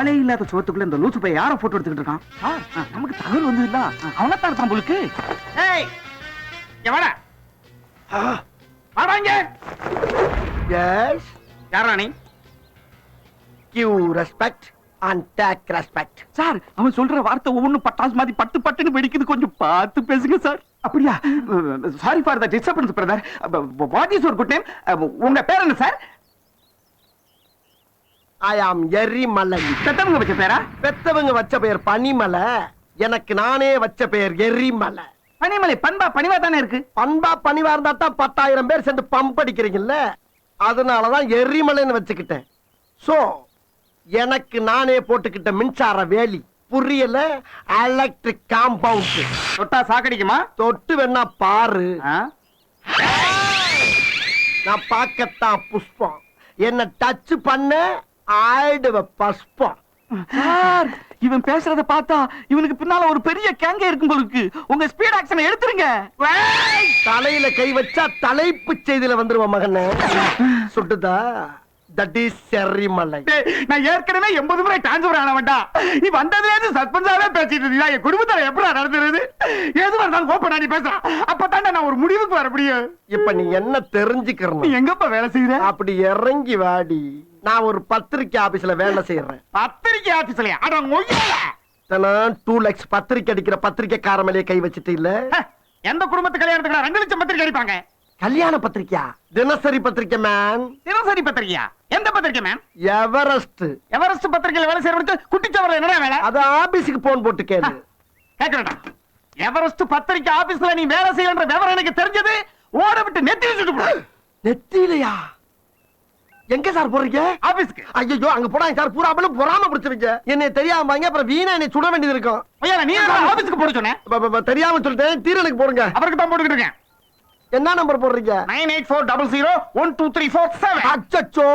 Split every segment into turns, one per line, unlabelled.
ஆளே இல்லாத சோத்துக்குள்ள இந்த லூசு பையன் யாரை போட்டோ எடுத்துக்கிட்டு இருக்கான்? நமக்கு தகவல் வந்து இல்ல, அவனத்தான் இருப்பான் போலுக்கு. ஏய் எவடா வாடாங்க.
எஸ்,
யாரா நீ?
Give respect and take respect.
Sir, அவன் சொல்ற வார்த்தை ஒவ்வொன்றும் பட்டாசு மாதிரி பட்டு பட்டுன்னு வெடிக்குது, கொஞ்சம் பார்த்து பேசுங்க சார். அப்படியா? Sorry for the disturbance brother. What is your good name? உங்க பேர் என்ன சார்?
ஐ ஆம் எரிமலை.
பெத்தவங்க வச்ச பேரா?
பெத்தவங்க வச்ச பெயர் பனிமலை, எனக்கு நானே வச்ச பெயர் எரிமலை.
பனிமலை பண்பா பணிவா தானே இருக்கு.
பண்பா பணிவா இருந்தா தான் 10,000 பேர் சேர்ந்து பம்ப் அடிக்கிறீங்கல்ல, அதனாலதான் எரிமலைன்னு வச்சுக்கிட்டேன். சோ எனக்கு நானே போட்டுக்கிட்ட மின்சார வேலி, புரியல? Electric compound.
தொட்டா சாக்கடிக்குமா?
தொட்டு வேணா பாரு.
ஆ?
நான் பார்க்கத்தான் புஷ்பம், என்ன டச் பண்ண ஆயிடுவ பஸ்பம்.
சார், இவன் பேசுறத பார்த்தா இவனுக்கு பின்னால ஒரு பெரிய கேங்க இருக்கும் போலுக்கு. உங்க ஸ்பீட் ஆக்ஷனை எடுத்துருங்க.
தலையில கை வச்சா தலைப்பு செய்தியில வந்துருவ மகனே. சுட்டுதா? தட் இஸ் எரிமலை.
நான் ஏற்கனவே 80 முறை டிரான்ஸ்பர் ஆன வேண்டாம். நீ வந்ததுல இருந்து சஸ்பென்ஸாவே பேசிட்டு இருந்தீங்க. என் குடும்பத்துல எப்படி நடந்துருது? எதுவா இருந்தாலும் ஓப்பனா நீ பேச, அப்பதான் நான் ஒரு முடிவுக்கு வர முடியும்.
இப்ப நீ என்ன தெரிஞ்சுக்கிறணும்?
நீ எங்கப்பா வேலை செய்யற?
அப்படி இறங்கி வாடி. நான் ஒரு பத்திரிக்கை ஆபீஸ்ல வேலை செய்யறேன்.
பத்திரிக்கை ஆபீஸ்லயா? அட மொய்யல.
2 lakhs பத்திரிக்கை அடிக்கிற பத்திரிக்கைக்கார மேலே கை வச்சுட்டு இல்ல.
எந்த குடும்பத்து கல்யாணத்துக்கு 2 லட்சம் பத்திரிக்கை அடிப்பாங்க?
கல்யாண பத்திரிக்கையா? தினசரி பத்திரிக்கை மேன்.
தினசரி பத்திரிக்கையா? எந்த பத்திரிக்கை மேம்?
எவரெஸ்ட்.
எவரெஸ்ட் பத்திரிக்கையில வேலை செய்யறவனுக்கு குட்டிச்சவரல என்னடா வேலை?
அது ஆபீஸுக்கு போன் போட்டு கேளு.
கேக்குறடா. எவரெஸ்ட் பத்திரிக்கை ஆபீஸ்ல நீ வேலை செய்யற விவரம் எனக்கு தெரிஞ்சது. ஓட விட்டு நெத்தியில சுட்டு போ.
நெத்தியிலையா? எங்க சார் போறீங்க?
ஆபீஸ்க்கு.
ஐயோ, அங்க போடாங்க சார், பூராபலும் பொறாம பிடிச்சிருங்க. என்னை தெரியாம வாங்க, அப்புறம் வீணா என்னை சுட வேண்டியது இருக்கும்.
ஐயா, நீ ஆபீஸ்க்கு போட சொன்னேன்.
தெரியாம சொல்லிட்டேன், தீரலுக்கு போடுங்க.
அவருக்கு தான் போட்டுக்கிட்டு இருக்கேன்.
என்ன நம்பர் போடுறீங்க?
9840012347.
அச்சச்சோ,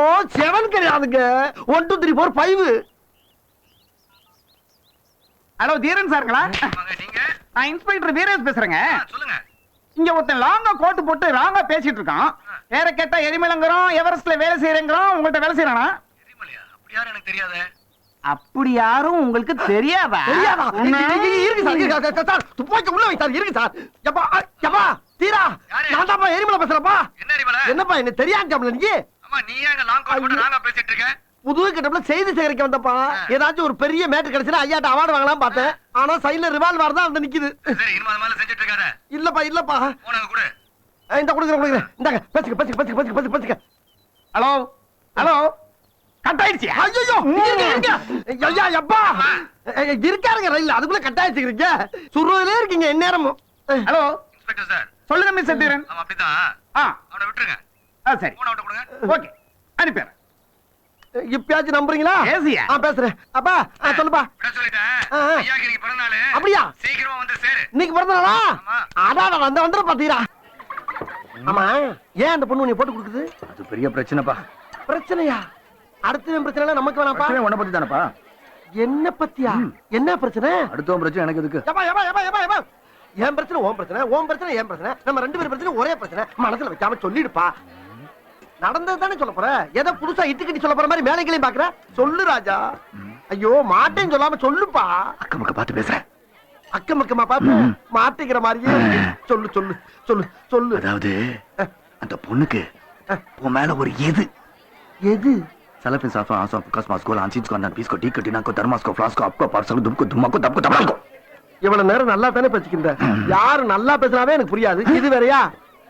7 கிடையாதுங்க, 1 2 3 4 5.
ஹலோ, தீரன் சாருங்களா?
நீங்க?
நான் இன்ஸ்பெக்டர் வீரேஷ் பேசுறேங்க.
சொல்லுங்க.
இங்க ஒருத்தன் லாங்கா கோட்டு போட்டு ராங்கா பேசிட்டு இருக்கான். வேற கேட்டா எரிமலைங்கிறோம், எவரெஸ்ட்ல வேலை செய்யறேங்கிறோம். உங்கள்ட்ட வேலை செய்யறானா?
எரிமலையா? அப்படி யாரும் எனக்கு தெரியாதே.
அப்படி யாரும் உங்களுக்கு தெரியாதா?
தெரியாதா? இருக்கு சார், சார் துப்பாக்கி உள்ள வை சார். இருக்கு சார். எப்பா எப்பா தீரா,
யாரு?
நான் தான் எரிமலை பேசுறப்பா.
என்ன எரிமலை?
என்னப்பா என்ன தெரியாம நீ?
அம்மா, நீ ஏன் லாங் கோட் போட்டு ராங்கா பேசிட்டு இருக்க?
புது கிட்டப்ல செய்தி சேகரிக்க வந்தப்பா. ஏதாச்சும் ஒரு பெரிய மேட்டர் கிடைச்சா ஐயாட்ட அவார்டு வாங்கலாம் பார்த்தேன். ஆனா சைடுல ரிவால்வர் தான் வந்து நிக்குது.
சரி, இனிமே அது மாதிரி செஞ்சிட்டு இருக்காத.
இல்லப்பா இல்லப்பா.
போனங்க கூட.
இந்த கொடுக்குறேன். இந்தாங்க, பேசுங்க.
ஹலோ ஹலோ, கட் ஆயிடுச்சு.
ஐயோ, இருங்க. ஐயா எப்பா இருக்காருங்க ரயில், அதுக்குள்ள கட்டாயிச்சுக்கிறீங்க. சுடுறதுலே இருக்கீங்க எந்நேரமும்.
Hello,
inspector sir.
சொல்லுங்க மிஸ்டர் தீரன்.
ஆமா, அப்படிதான். அவனை விட்டுருங்க.
சரி,
போன விட்டு கொடுங்க.
ஓகே, அனுப்பிடுறேன்.
இப்பயாச்சும் நம்புறீங்களா?
பேசியா?
பேசுறேன். அப்பா சொல்லுப்பா.
விட சொல்லிட்டேன். ஐயாக்கு இன்னைக்கு பிறந்த நாள்.
அப்படியா?
சீக்கிரமா வந்து சேரு.
இன்னைக்கு பிறந்த நாளா?
ஆமா.
அதான் வந்துடுற பாத்தீரா. ஆமா, ஏன் அந்த பொண்ணு நீ போட்டு கொடுக்குது?
அது பெரிய பிரச்சனைப்பா.
பிரச்சனையா? அடுத்த பிரச்சனை நமக்கு வேணாப்பா.
உன்னை பத்தி தானப்பா.
என்ன பத்தியா? என்ன பிரச்சனை?
அடுத்தவன் பிரச்சனை எனக்கு எதுக்கு?
என் பிரச்சனை உன் பிரச்சனை, உன் பிரச்சனை என் பிரச்சனை, நம்ம 2 பேரும் பிரச்சனை ஒரே பிரச்சனை. மனசுல வைக்காம சொல்லிடுப்பா. நடந்தது தானே சொல்ல போற. ஏதோ புதுசா இட்டுக்கிட்டு சொல்ல போற மாதிரி மேலைகளையும் பாக்குற. சொல்லு ராஜா. ஐயோ, மாட்டேன்னு சொல்லாம சொல்லுப்பா.
அக்கமக்க பார்த்து பேசுறேன்.
அக்கமக்கமா பார்த்து மாட்டிக்கிற மாதிரியே. சொல்லு சொல்லு சொல்லு சொல்லு.
அதாவது அந்த பொண்ணுக்கு உன் மேல ஒரு எது
எது?
सलफिन साफा आसो कस्मास को लांचिस को अंदर पीस को टी कटिना को थर्मास को फ्लास्क को आपको पार्सल दुम को धुमा को तब को तबाल को.
இவ்வளவு நேரம் நல்லா தானே பேசிக்கிற. யாரு நல்லா பேசினாவே எனக்கு புரியாது. இது வேறயா?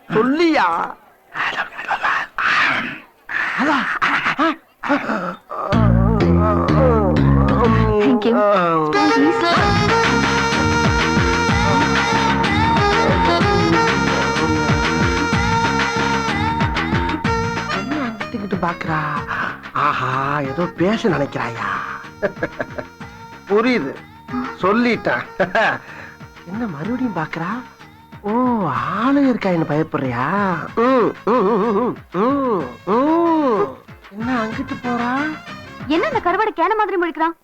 சொல்லியா?
Thank you.
பாக்குறா. ஆஹா, ஏதோ பேச நினைக்கிறாயா? புரியுது, சொல்லிட்டேன். என்ன மறுபடியும் பாக்குறா? ஓ, ஆளு இருக்கா? என்ன பயப்படுறியா? என்ன அங்கிட்டு போறா?
என்ன அந்த கருவாடு கேன மாதிரி முழிக்கிறான்?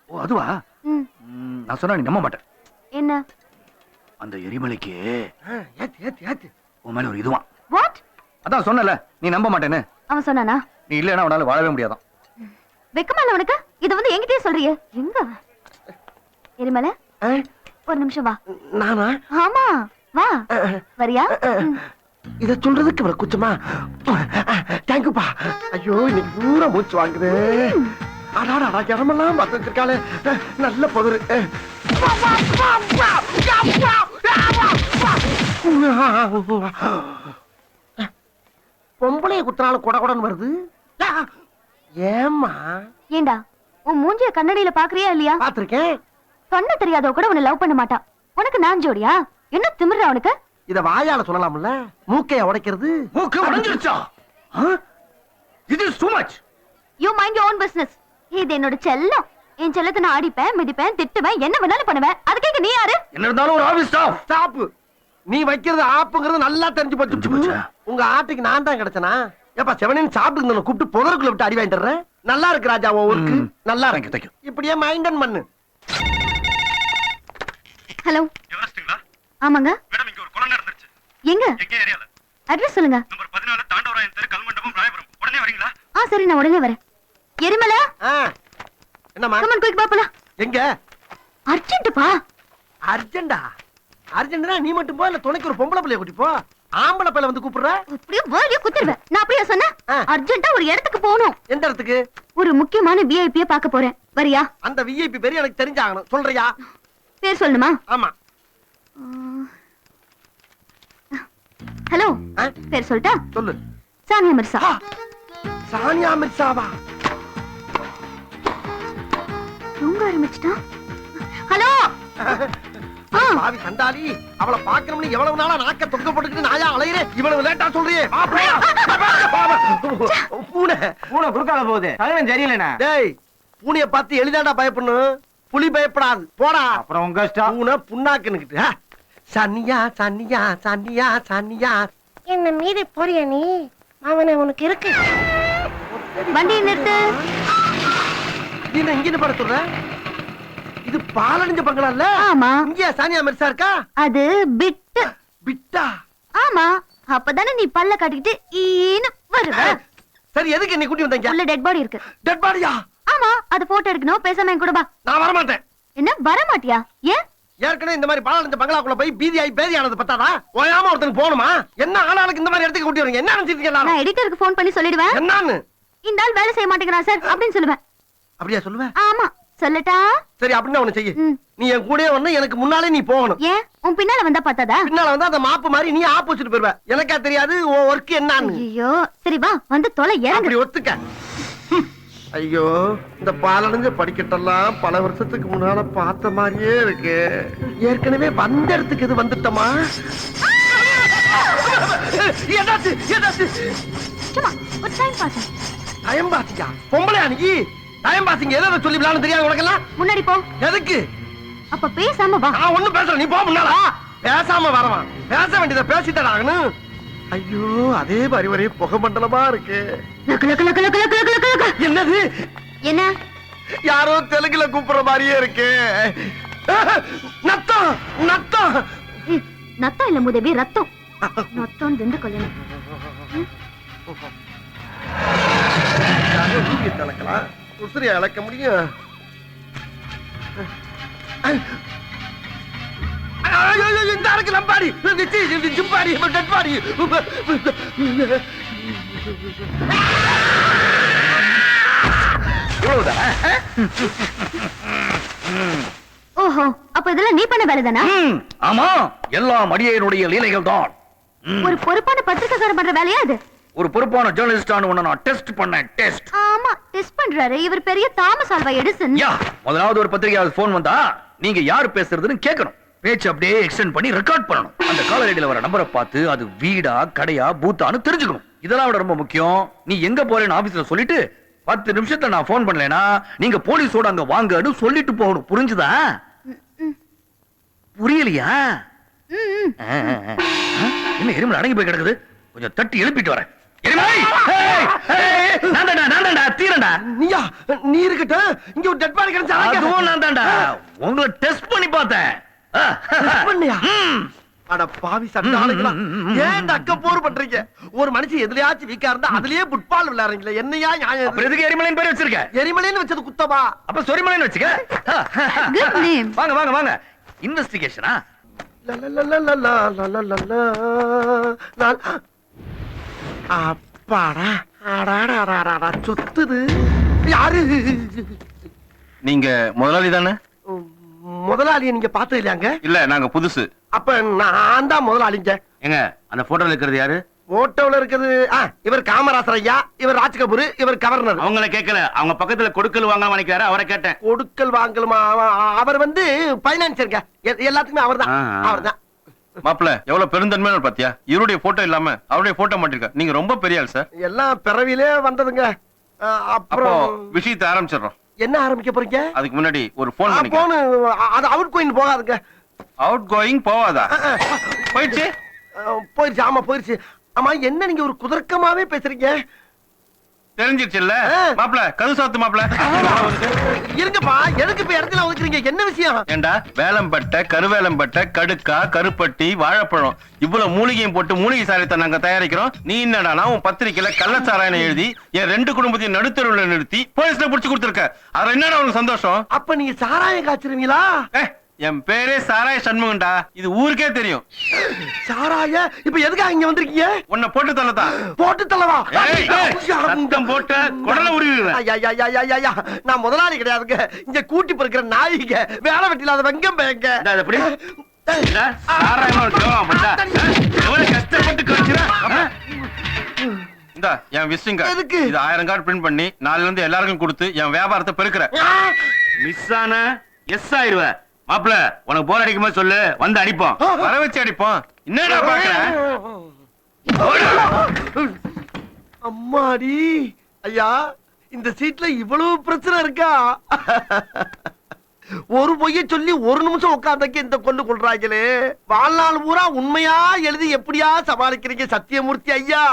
ஓ, அதுவா? நான் சொன்னா நீ நம்ப மாட்டேன்.
என்ன?
அந்த எரிமலைக்கு
ஏத்து ஏத்து ஏத்து
உன் மேல ஒரு இதுவான்.
வாட்?
அதான் சொன்னல, நீ நம்ப மாட்டேன்னு.
அவன் சொன்னானா?
நீ இல்லைன்னா அவனால வாழவே முடியாதான்.
வெக்கமா இல்ல உனக்கு? இத வந்து என்கிட்டயே சொல்றியே? எங்க எரிமலை? ஒரு நிமிஷம் வா.
நானா?
ஆமா வா. வரியா?
இத சொல்றதுக்கு இவ்வளவு குச்சமா? தேங்க்யூப்பா. ஐயோ இன்னைக்கு பூரா மூச்சு வாங்குது. அடாடா இடமெல்லாம் பார்த்து வச்சிருக்காளே. நல்ல பகுரு. பொம்பளைய குத்துனாலும் கொடன்னு வருது. ஏம்மா?
ஏண்டா உன் மூஞ்சிய கண்ணாடியில பாக்குறியா இல்லையா?
பாத்திருக்கேன்.
கண்ணு தெரியாதவ கூட உன்னை லவ் பண்ண மாட்டா. உனக்கு நான் ஜோடியா? என்ன திமிர்றா உனக்கு?
இத வாயால சொல்லலாம்ல, மூக்கைய உடைக்கிறது.
மூக்கு உடைஞ்சிருச்சா? இது is too much.
You mind your own business. இது என்னோட செல்லம். என் செல்லத்தை நான் அடிப்பேன், மிதிப்பேன், திட்டுவேன், என்ன வேணாலும் பண்ணுவேன். அதுக்கே நீ யாரு?
என்ன இருந்தாலும் ஒரு ஆபீஸ் ஸ்டாஃப்.
ஸ்டாப். நீ வைக்கிறது ஆப்புங்கிறது நல்லா தெரிஞ்சு போச்சு. உங்க ஆட்டுக்கு நான் தான் கிடைச்சனா? ஏப்பா செவனின் சாப்பிட்டு இருந்தவன கூப்பிட்டு புதருக்குள்ள விட்டு அடி வாங்கிட்டுறேன். நல்லா இருக்கு ராஜா உன் ஒர்க்கு. நல்லா இருக்கு. இப்படியே மைண்டன் பண்ணு.
ஹலோ.
யோசிச்சிங்களா?
ஆமாங்க.
மேடம் இங்க ஒரு கொலை நடந்துருச்சு.
எங்க?
எங்க ஏரியால?
அட்ரஸ் சொல்லுங்க.
நம்பர் 14 தாண்டவராயன் தெரு, கல்மண்டபம், ராயபுரம். உடனே வரீங்களா?
சரி நான் உடனே வரேன். எரிமலை
என்னம்மா?
கம் ஆன் குயிக் பாப்பலாம்.
எங்க?
அர்ஜென்ட் பா.
அர்ஜென்டா? அர்ஜென்ட்னா நீ மட்டும் போ, இல்ல துணைக்கு ஒரு பொம்பளை பிள்ளைய கூட்டி போ. ஆம்பளை பிள்ளை வந்து கூப்பிடுற?
அப்படியே வேலைய குத்திடுவேன். நான் அப்படியே சொன்னேன். அர்ஜென்ட்டா ஒரு இடத்துக்கு போகணும்.
எந்த இடத்துக்கு?
ஒரு முக்கியமான விஐபியை பார்க்க போறேன். வரியா?
அந்த விஐபி பேரு எனக்கு தெரிஞ்சாகணும். சொல்றியா?
பேர் சொல்லணுமா?
ஆமா.
ஹலோ. பேர் சொல்லிட்டா?
சொல்லு.
சானியா மிர்சா.
சானியா மிர்சாவா?
தூங்க ஆரம்பிச்சிட்டா. ஹலோ.
பாவி கண்டாலி, அவளை பார்க்கணும்னு எவ்வளவு நாளா நாக்க தொங்க போட்டுக்கிட்டு நாயா அலையிறேன். இவ்வளவு லேட்டா சொல்றியே? பூனை
பூனை குறுக்கால போகுது. தலைவன் சரியில்லைண்ணா.
டேய், பூனைய பார்த்து எளிதாண்டா பயப்படணும். புலி பயப்படாது. போடா.
அப்புறம் உங்க இஷ்டம்.
பூனை புண்ணாக்குன்னுக்கிட்டு. சனியா சனியா சனியா சனியா.
என்ன மீறி போறியா நீ? அவனை உனக்கு இருக்கு.
வண்டியை நிறுத்து.
நீ இங்க பட சொல்ற? இது பாலடைஞ்ச பங்களா இல்ல?
ஆமா.
இங்க சானியா மிர்சா இருக்கா?
அது பிட்டு.
பிட்டா?
ஆமா. அப்பதானே நீ பல்ல காட்டிக்கிட்டு ஈன்னு வருவ.
சரி, எதுக்கு என்னை கூட்டி வந்தீங்க?
உள்ள டெட் பாடி இருக்கு.
டெட் பாடியா?
ஆமா. அது போட்டோ எடுக்கணும். பேசாம என் கூட வா.
நான் வர மாட்டேன்.
என்ன வர மாட்டியா? ஏன்?
ஏற்கனவே இந்த மாதிரி பாலடைஞ்ச பங்களாக்குள்ள போய் பீதியாயி பேதியானது பத்தாதா? ஓயாம ஒருத்தனுக்கு போகணுமா? என்ன ஆளாளுக்கு இந்த மாதிரி இடத்துக்கு கூட்டி வரீங்க? என்ன நினைச்சிருக்கீங்க எல்லாரும்?
நான் எடிட்டருக்கு ஃபோன் பண்ணி சொல்லிடுவேன்.
என்னன்னு?
இந்த ஆள் வேலை செய்ய மாட்டேங்கிறான் சார் அப்படின்னு சொல்லுவேன்.
அப்படியா சொல்லுவேன்?
ஆமா. சொல்லட்டா?
சரி, அப்படின்னு ஒண்ணு செய்ய.
ம்.
நீ என் கூடயே வரணும். எனக்கு முன்னாலே நீ போகணும்.
ஏன்? உன் பின்னால வந்தா பார்த்ததா?
பின்னால வந்து அந்த மாப்பு மாதிரி நீ ஆப்போசிட் போயிருவ. எனக்கா தெரியாது உன் ஒர்க் என்னன்னு.
ஐயோ சரி வா வந்து தொலை இறங்கு.
அப்படி ஒத்துக்க. ஐயோ, இந்த பாலடைஞ்ச படிக்கட்டெல்லாம் பல வருஷத்துக்கு முன்னால பார்த்த மாதிரியே இருக்கு. ஏற்கனவே வந்த இடத்துக்கு இது வந்துட்டமா? ஏதாச்சு ஏதாச்சு
சும்மா ஒரு டைம் பாஸ்.
டைம் பாசிங்க பொம்பளை அன்னைக்கு டைம் பாசிங்க ஏதோ சொல்லி விளையாட தெரியாது உனக்கெல்லாம்.
முன்னாடி போ.
எதுக்கு?
அப்ப பேசாம வா.
நான் ஒண்ணும் பேசுறேன், நீ போ முன்னால. பேசாம வரவான். பேச வேண்டியதை பேசிட்டாகணும். ஐயோ, அதே மாதிரி ஒரே புகை மண்டலமா இருக்கு.
Luck luck luck luck luck luck luck luck.
என்னது?
என்ன?
யாரோ தெலுங்குல கூப்பிடுற மாதிரியே இருக்கு. நத்தம் நத்தம்.
ஏய், நத்தம் இல்ல முதவி, ரத்தம். நத்தம் திண்டு கொல்லணும்.
இழக்கலாம், உசிரியா இழக்க முடியும். இந்த அருக்கு லம்பாடி ஜிம்பாடி டெட்பாடி.
ஓஹோ, அப்ப இதெல்லாம் நீ பண்ண வேலை தானா?
ஆமா, எல்லாம் அடியனுடைய லீலைகள் தான்.
ஒரு பொறுப்பான பத்திரிக்கைக்காரர் பண்ற வேலையா இது?
ஒரு பொறுப்பான ஜர்னலிஸ்டான உன்னை நான் டெஸ்ட் பண்ணேன். டெஸ்ட்.
ஆமா, டெஸ்ட் பண்றாரு. இவர் பெரிய தாமஸ் ஆல்வா எடிசன்.
யா, முதலாவது ஒரு பத்திரிகையாளர் போன் வந்தா நீங்க யார் பேசுறதுன்னு கேட்கணும். பேச்சு அப்படியே எக்ஸ்டெண்ட் பண்ணி ரெக்கார்ட் பண்ணணும். அந்த காலர் ஐடியில வர நம்பரை பார்த்து அது வீடா கடையா பூத்தான்னு தெரிஞ்சுக்கணும். இதெல்லாம் விட ரொம்ப முக்கியம். நீ எங்க போறேன்னு ஆபீஸ்ல சொல்லிட்டு 10 நிமிஷத்துல நான் போன் பண்ணலைன்னா நீங்க போலீஸோட அங்க வாங்கன்னு சொல்லிட்டு போகணும். புரிஞ்சுதா? புரியலையா? என்ன எரிமல் அடங்கி போய் கிடக்குது? கொஞ்சம் தட்டி எழுப்பிட்டு வரேன்.
நீ இருக்கட்ட இங்க ஒரு டெட் பாடி கிடைச்சா
அதுவும் நான் தான்டா. உங்களை டெஸ்ட் பண்ணி பார்த்தேன்.
அட பாவி சண்டாளுங்களா, ஏன் இந்த அக்கப்போர் பண்றீங்க? ஒரு மனுஷன் எதுலயாச்சும் வீக்கா இருந்தா அதுலயே ஃபுட்பால் விளையாடுறீங்களே, என்னையா நியாயம்
அப்புறம்
இது?
எதுக்கு எரிமலைன்னு பேர் வச்சிருக்க?
எரிமலைன்னு வச்சது குத்தமா?
அப்ப சொரிமலைன்னு வச்சுக்க.
Good name.
வாங்க வாங்க வாங்க. இன்வெஸ்டிகேஷனா?
அப்பாடா, அடாடாடாடாடா, சுத்துது. யாரு?
நீங்க முதலாளி தானே?
முதலாளியை நீங்க பார்த்தது இல்லையாங்க?
இல்ல நாங்க புதுசு.
அப்ப நான் தான் முதலாளிங்க.
ஏங்க அந்த போட்டோல இருக்கிறது யாரு?
போட்டோல இருக்குது இவர் காமராசர் ஐயா, இவர் ராஜ் கபூர், இவர் கவர்னர்.
அவங்கள கேட்கல, அவங்க பக்கத்துல கொடுக்கல் வாங்க நினைக்கிறாரு, அவரை கேட்டேன்.
கொடுக்கல் வாங்கலுமா? அவர் வந்து பைனான்சருங்க, எல்லாத்துக்குமே அவர்தான். அவர்தான்.
மாப்பிள்ள எவ்வளவு பெருந்தன்மையான பாத்தியா? இவருடைய போட்டோ இல்லாம அவருடைய போட்டோ மாட்டிருக்க. நீங்க ரொம்ப பெரிய ஆள் சார்.
எல்லாம் பிறவிலே வந்ததுங்க.
அப்போ
அப்புறம்
விஷயத்தை ஆரம்பிச்சிடறோம்.
என்ன ஆரம்பிக்க போறீங்க?
அதுக்கு முன்னாடி ஒரு போன் பண்ணிக்க.
போன் அது அவுட் கோயின் போகாதுங்க.
அவுட் கோயிங் போவாதா? போயிடுச்சு.
போயிருச்சு. ஆமா போயிருச்சு. ஆமா என்ன நீங்க ஒரு குதர்க்கமாவே பேசுறீங்க?
தெரிஞ்சிருச்சுல்ல மாப்பிள்ள? கது சாத்து மாப்பிள்ள.
இருங்கப்பா, எதுக்கு இப்ப இடத்துல ஒதுக்குறீங்க? என்ன விஷயம்?
ஏண்டா வேலம்பட்டை, கருவேலம்பட்டை, கடுக்கா, கருப்பட்டி, வாழைப்பழம் இவ்வளவு மூலிகையும் போட்டு மூலிகை சாரத்தை நாங்க தயாரிக்கிறோம். நீ என்னடா உன் பத்திரிக்கையில கள்ளச்சாராயனை எழுதி என் 2 குடும்பத்தையும் நடுத்தருவுல நிறுத்தி போலீஸ்ல புடிச்சு கொடுத்துருக்க. அதுல என்னடா உனக்கு சந்தோஷம்?
அப்ப நீங்க சாராயம் காய்ச்சிருவீங்களா?
என் பேரே சாராய சண்முகன்டா. இது ஊருக்கே தெரியும்.
சாராய? இப்ப எதுக்காக இங்க வந்திருக்கீங்க?
உன்னை போட்டு தள்ளதான்.
போட்டு தள்ளவா?
சத்தம் போட்ட குடல உருவிடுவேன்.
ஐயா, நான் முதலாளி கிடையாதுங்க. இங்க கூட்டி பொறுக்கிற நாய்ங்க, வேலை வெட்டிலாத வெங்கம் பயங்க.
கஷ்டப்பட்டு கழிச்சுறேன். இந்தா என் விசிங்க.
எதுக்கு?
இது 1000 கார்டு பிரிண்ட் பண்ணி நாளைல இருந்து எல்லாருக்கும் கொடுத்து என் வியாபாரத்தை பெருக்குறேன்.
மிஸ் ஆன எஸ் ஆயிருவ. மாப்பிள்ள உனக்கு போர் அடிக்கும் போது சொல்லு, வந்து அடிப்போம்.
வர வச்சு அடிப்போம். என்னடா பாக்குறேன்?
அம்மாடி ஐயா, இந்த சீட்ல இவ்வளவு பிரச்சனை இருக்கா? ஒரு பொய்ய சொல்லி ஒரு நிமிஷம் உட்கார்ந்தக்கு இந்த கொண்டு கொள்றாங்களே. வாழ்நாள் பூரா உண்மையா எழுதி எப்படியா சமாளிக்கிறீங்க சத்தியமூர்த்தி ஐயா?